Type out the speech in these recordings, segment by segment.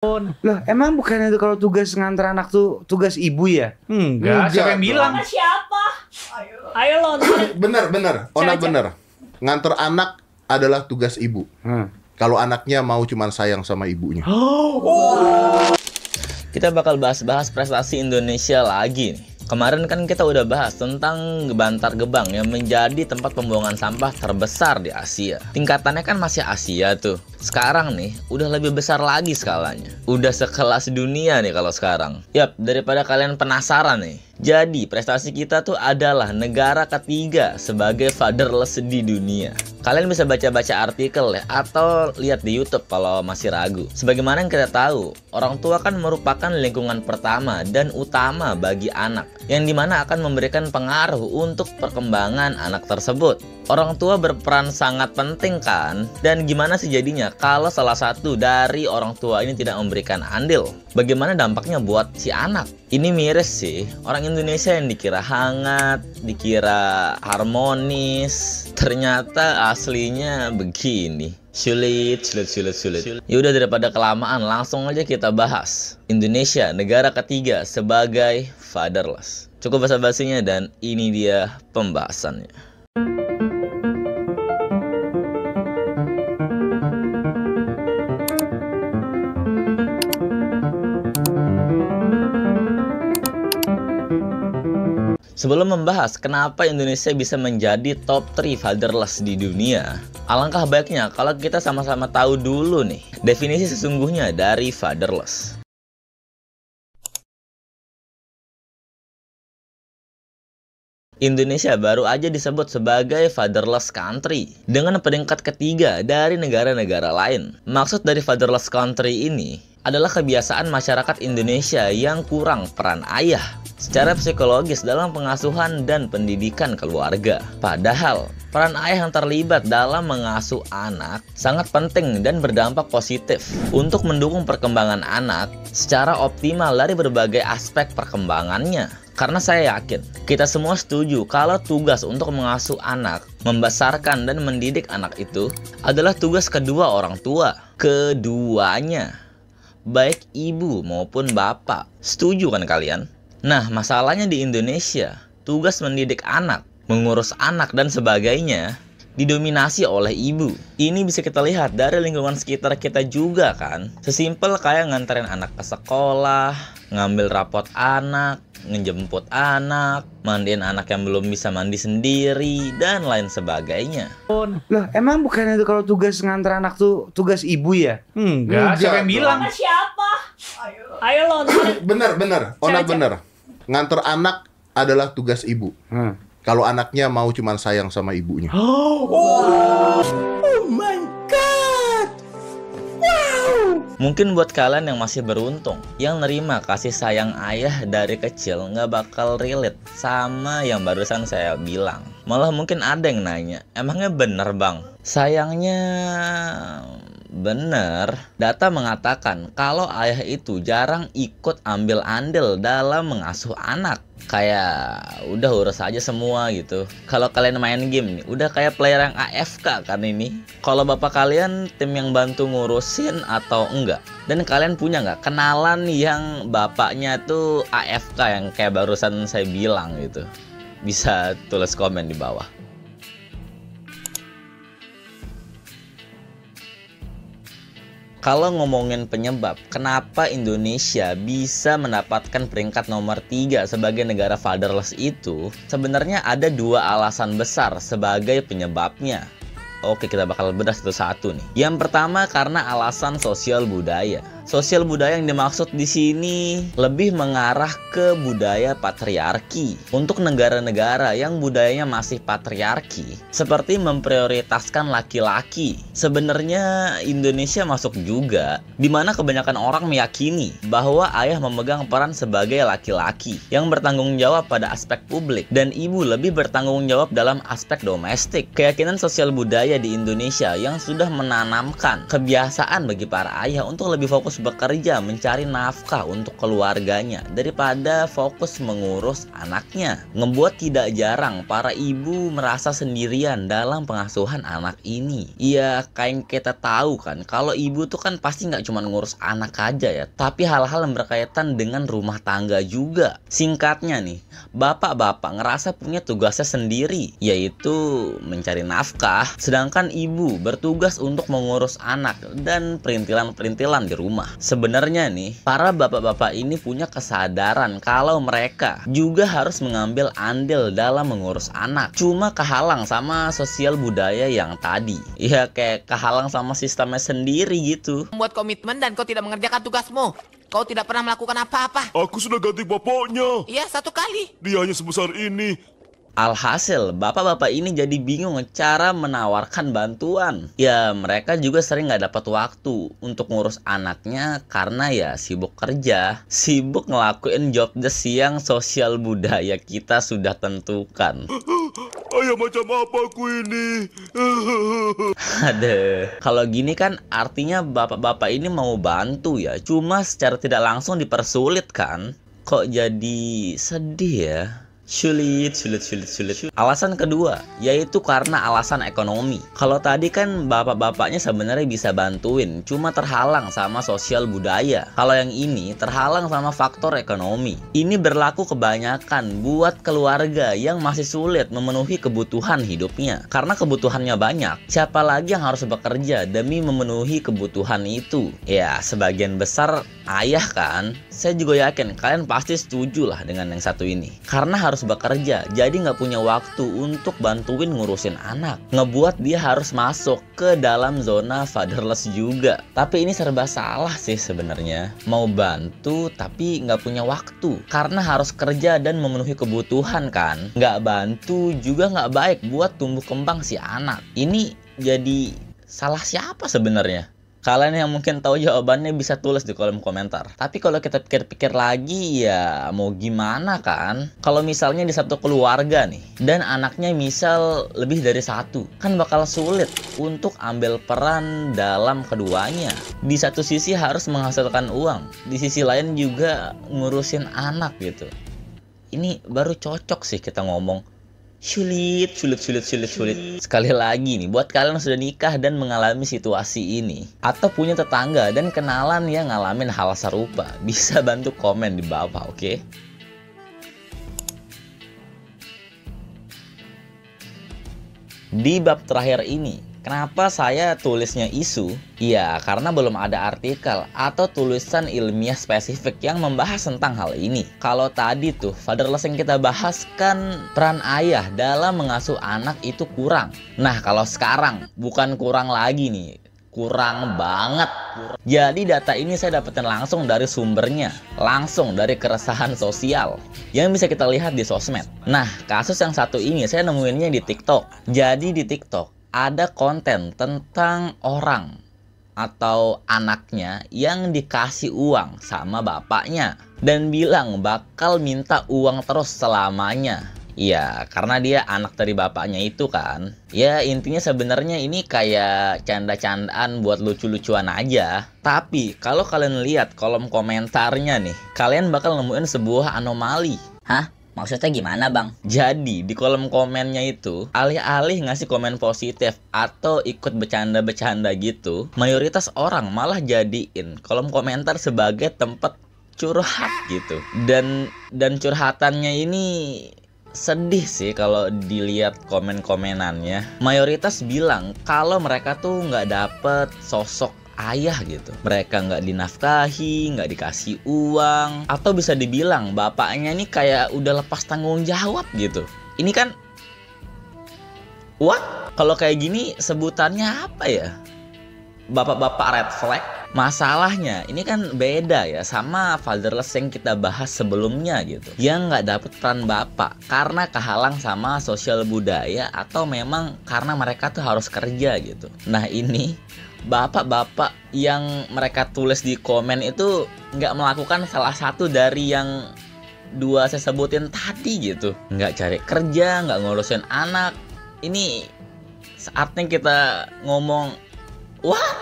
Loh, emang bukannya itu kalau tugas nganter anak tuh tugas ibu ya? Enggak, siapa yang bilang? Siapa? Ayo lo. Bener, Ona bener. Nganter anak adalah tugas ibu. Kalau anaknya mau cuman sayang sama ibunya. Kita bakal bahas-bahas prestasi Indonesia lagi nih. Kemarin kan kita udah bahas tentang Bantar Gebang yang menjadi tempat pembuangan sampah terbesar di Asia. Tingkatannya kan masih Asia tuh. Sekarang nih, udah lebih besar lagi skalanya. Udah sekelas dunia nih kalau sekarang. Yap, daripada kalian penasaran nih. Jadi, prestasi kita tuh adalah negara ketiga sebagai fatherless di dunia. Kalian bisa baca-baca artikel ya, atau lihat di YouTube kalau masih ragu. Sebagaimana yang kita tahu, orang tua kan merupakan lingkungan pertama dan utama bagi anak, yang dimana akan memberikan pengaruh untuk perkembangan anak tersebut. Orang tua berperan sangat penting kan? Dan gimana sih jadinya kalau salah satu dari orang tua ini tidak memberikan andil? Bagaimana dampaknya buat si anak? Ini miris sih, orang Indonesia yang dikira hangat, dikira harmonis, ternyata aslinya begini. Sulit. Yaudah, daripada kelamaan, langsung aja kita bahas. Indonesia, negara ketiga sebagai fatherless. Cukup basa-basinya dan ini dia pembahasannya. Sebelum membahas kenapa Indonesia bisa menjadi top 3 fatherless di dunia, alangkah baiknya kalau kita sama-sama tahu dulu nih definisi sesungguhnya dari fatherless. Indonesia baru aja disebut sebagai fatherless country dengan peringkat ketiga dari negara-negara lain. Maksud dari fatherless country ini adalah kebiasaan masyarakat Indonesia yang kurang peran ayah secara psikologis dalam pengasuhan dan pendidikan keluarga. Padahal, peran ayah yang terlibat dalam mengasuh anak sangat penting dan berdampak positif untuk mendukung perkembangan anak secara optimal dari berbagai aspek perkembangannya. Karena saya yakin, kita semua setuju kalau tugas untuk mengasuh anak, membesarkan dan mendidik anak itu adalah tugas kedua orang tua. Keduanya, baik ibu maupun bapak. Setuju kan kalian? Nah, masalahnya di Indonesia, tugas mendidik anak, mengurus anak dan sebagainya didominasi oleh ibu. Ini bisa kita lihat dari lingkungan sekitar kita juga kan. Sesimpel kayak nganterin anak ke sekolah, ngambil rapot anak, ngejemput anak, mandiin anak yang belum bisa mandi sendiri, dan lain sebagainya. Loh, emang bukannya itu kalau tugas nganter anak tuh tugas ibu ya? Enggak, siapa yang bilang? Siapa? Ayo lo. Bener, Ona bener. Nganter anak adalah tugas ibu. Kalau anaknya mau cuman sayang sama ibunya. Oh my god. Wow. Mungkin buat kalian yang masih beruntung, yang nerima kasih sayang ayah dari kecil, nggak bakal relate sama yang barusan saya bilang. Malah mungkin ada yang nanya, emangnya bener bang? Sayangnya bener. Data mengatakan kalau ayah itu jarang ikut ambil andil dalam mengasuh anak. Kayak udah urus aja semua gitu. Kalau kalian main game nih, udah kayak player yang AFK kan ini. Kalau bapak kalian tim yang bantu ngurusin atau enggak? Dan kalian punya nggak kenalan yang bapaknya tuh AFK yang kayak barusan saya bilang gitu? Bisa tulis komen di bawah. Kalau ngomongin penyebab, kenapa Indonesia bisa mendapatkan peringkat nomor 3 sebagai negara fatherless itu, sebenarnya ada dua alasan besar sebagai penyebabnya. Oke, kita bakal bedah satu-satu nih. Yang pertama karena alasan sosial budaya. Sosial budaya yang dimaksud di sini lebih mengarah ke budaya patriarki. Untuk negara-negara yang budayanya masih patriarki, seperti memprioritaskan laki-laki. Sebenarnya Indonesia masuk juga, di mana kebanyakan orang meyakini bahwa ayah memegang peran sebagai laki-laki yang bertanggung jawab pada aspek publik, dan ibu lebih bertanggung jawab dalam aspek domestik. Keyakinan sosial budaya di Indonesia yang sudah menanamkan kebiasaan bagi para ayah untuk lebih fokus bekerja mencari nafkah untuk keluarganya daripada fokus mengurus anaknya. Ngebuat tidak jarang para ibu merasa sendirian dalam pengasuhan anak ini. Ya kayak kita tahu kan, kalau ibu tuh kan pasti nggak cuma ngurus anak aja ya, tapi hal-hal yang berkaitan dengan rumah tangga juga. Singkatnya nih, bapak-bapak ngerasa punya tugasnya sendiri, yaitu mencari nafkah, sedangkan ibu bertugas untuk mengurus anak dan perintilan-perintilan di rumah. Sebenarnya nih, para bapak-bapak ini punya kesadaran kalau mereka juga harus mengambil andil dalam mengurus anak. Cuma kehalang sama sosial budaya yang tadi. Ya kayak kehalang sama sistemnya sendiri gitu. Membuat komitmen dan kau tidak mengerjakan tugasmu. Kau tidak pernah melakukan apa-apa. Aku sudah ganti popoknya. Iya, 1 kali. Dia hanya sebesar ini. Alhasil, bapak-bapak ini jadi bingung cara menawarkan bantuan. Ya, mereka juga sering nggak dapat waktu untuk ngurus anaknya karena ya sibuk kerja, sibuk ngelakuin job desk yang sosial budaya kita sudah tentukan. Ayah macam apa aku ini? Aduh, kalau gini kan artinya bapak-bapak ini mau bantu ya, cuma secara tidak langsung dipersulit kan? Kok jadi sedih ya? Sulit. Alasan kedua, yaitu karena alasan ekonomi. Kalau tadi kan bapak-bapaknya sebenarnya bisa bantuin, cuma terhalang sama sosial budaya. Kalau yang ini terhalang sama faktor ekonomi. Ini berlaku kebanyakan buat keluarga yang masih sulit memenuhi kebutuhan hidupnya. Karena kebutuhannya banyak, siapa lagi yang harus bekerja demi memenuhi kebutuhan itu? Ya, sebagian besar ayah kan. Saya juga yakin kalian pasti setuju lah dengan yang satu ini. Karena harus bekerja, jadi nggak punya waktu untuk bantuin ngurusin anak. Ngebuat dia harus masuk ke dalam zona fatherless juga. Tapi ini serba salah sih sebenarnya. Mau bantu tapi nggak punya waktu. Karena harus kerja dan memenuhi kebutuhan kan. Nggak bantu juga nggak baik buat tumbuh kembang si anak. Ini jadi salah siapa sebenarnya? Kalian yang mungkin tahu jawabannya bisa tulis di kolom komentar. Tapi kalau kita pikir-pikir lagi ya mau gimana kan? Kalau misalnya di satu keluarga nih dan anaknya misal lebih dari 1, kan bakal sulit untuk ambil peran dalam keduanya. Di satu sisi harus menghasilkan uang, di sisi lain juga ngurusin anak gitu. Ini baru cocok sih kita ngomong. Sulit. Sekali lagi nih, buat kalian yang sudah nikah dan mengalami situasi ini, atau punya tetangga dan kenalan yang ngalamin hal serupa, bisa bantu komen di bawah, oke? Di bab terakhir ini, kenapa saya tulisnya isu? Ya, karena belum ada artikel atau tulisan ilmiah spesifik yang membahas tentang hal ini. Kalau tadi tuh, fatherless yang kita bahas kan peran ayah dalam mengasuh anak itu kurang. Nah, kalau sekarang bukan kurang lagi nih, kurang banget. Jadi data ini saya dapetin langsung dari sumbernya, langsung dari keresahan sosial yang bisa kita lihat di sosmed. Nah, kasus yang satu ini saya nemuinnya di TikTok. Jadi di TikTok ada konten tentang orang atau anaknya yang dikasih uang sama bapaknya dan bilang bakal minta uang terus selamanya. Ya, karena dia anak dari bapaknya itu kan. Ya, intinya sebenarnya ini kayak canda-candaan buat lucu-lucuan aja. Tapi kalau kalian lihat kolom komentarnya nih, kalian bakal nemuin sebuah anomali. Hah? Maksudnya gimana, Bang? Jadi di kolom komennya itu, alih-alih ngasih komen positif atau ikut bercanda-bercanda gitu, mayoritas orang malah jadiin kolom komentar sebagai tempat curhat gitu. Dan curhatannya ini sedih sih kalau dilihat komen-komenannya. Mayoritas bilang kalau mereka tuh nggak dapet sosok ayah gitu. Mereka nggak dinafkahi, nggak dikasih uang, atau bisa dibilang bapaknya ini kayak udah lepas tanggung jawab gitu. Ini kan what? Kalau kayak gini sebutannya apa ya? Bapak-bapak red flag. Masalahnya ini kan beda ya sama fatherless yang kita bahas sebelumnya gitu, yang nggak dapet peran bapak karena kehalang sama sosial budaya atau memang karena mereka tuh harus kerja gitu. Nah ini bapak-bapak yang mereka tulis di komen itu nggak melakukan salah satu dari yang dua saya sebutin tadi gitu. Nggak cari kerja, nggak ngurusin anak. Ini saatnya kita ngomong what?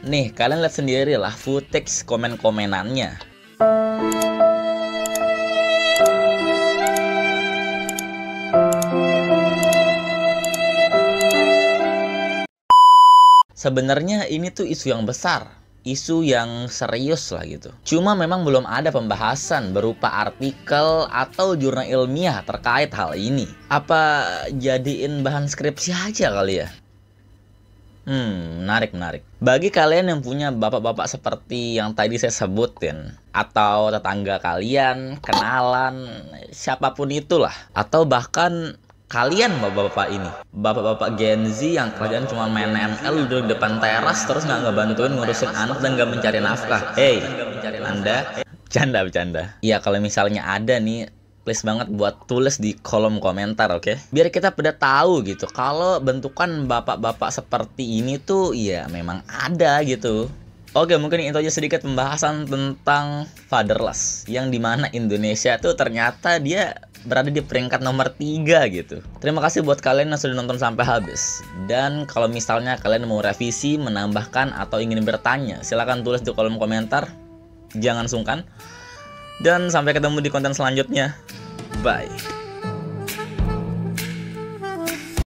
Nih, kalian lihat sendiri lah footage komen-komenannya. Sebenarnya ini tuh isu yang besar, isu yang serius lah gitu. Cuma memang belum ada pembahasan berupa artikel atau jurnal ilmiah terkait hal ini. Apa jadiin bahan skripsi aja kali ya? Menarik. Bagi kalian yang punya bapak-bapak seperti yang tadi saya sebutin, atau tetangga kalian, kenalan, siapapun itulah, atau bahkan kalian bapak-bapak ini, bapak-bapak Gen Z yang kerjaan cuma main ML duduk di depan teras terus nggak ngebantuin ngurusin anak dan nggak mencari nafkah. Anda bercanda. Iya, kalau misalnya ada nih, please banget buat tulis di kolom komentar, oke? Biar kita pada tahu gitu kalau bentukan bapak-bapak seperti ini tuh ya memang ada gitu. Oke, mungkin itu aja sedikit pembahasan tentang fatherless, yang dimana Indonesia tuh ternyata dia berada di peringkat nomor 3 gitu. Terima kasih buat kalian yang sudah nonton sampai habis. Dan kalau misalnya kalian mau revisi, menambahkan, atau ingin bertanya, silahkan tulis di kolom komentar. Jangan sungkan. Dan sampai ketemu di konten selanjutnya. Bye.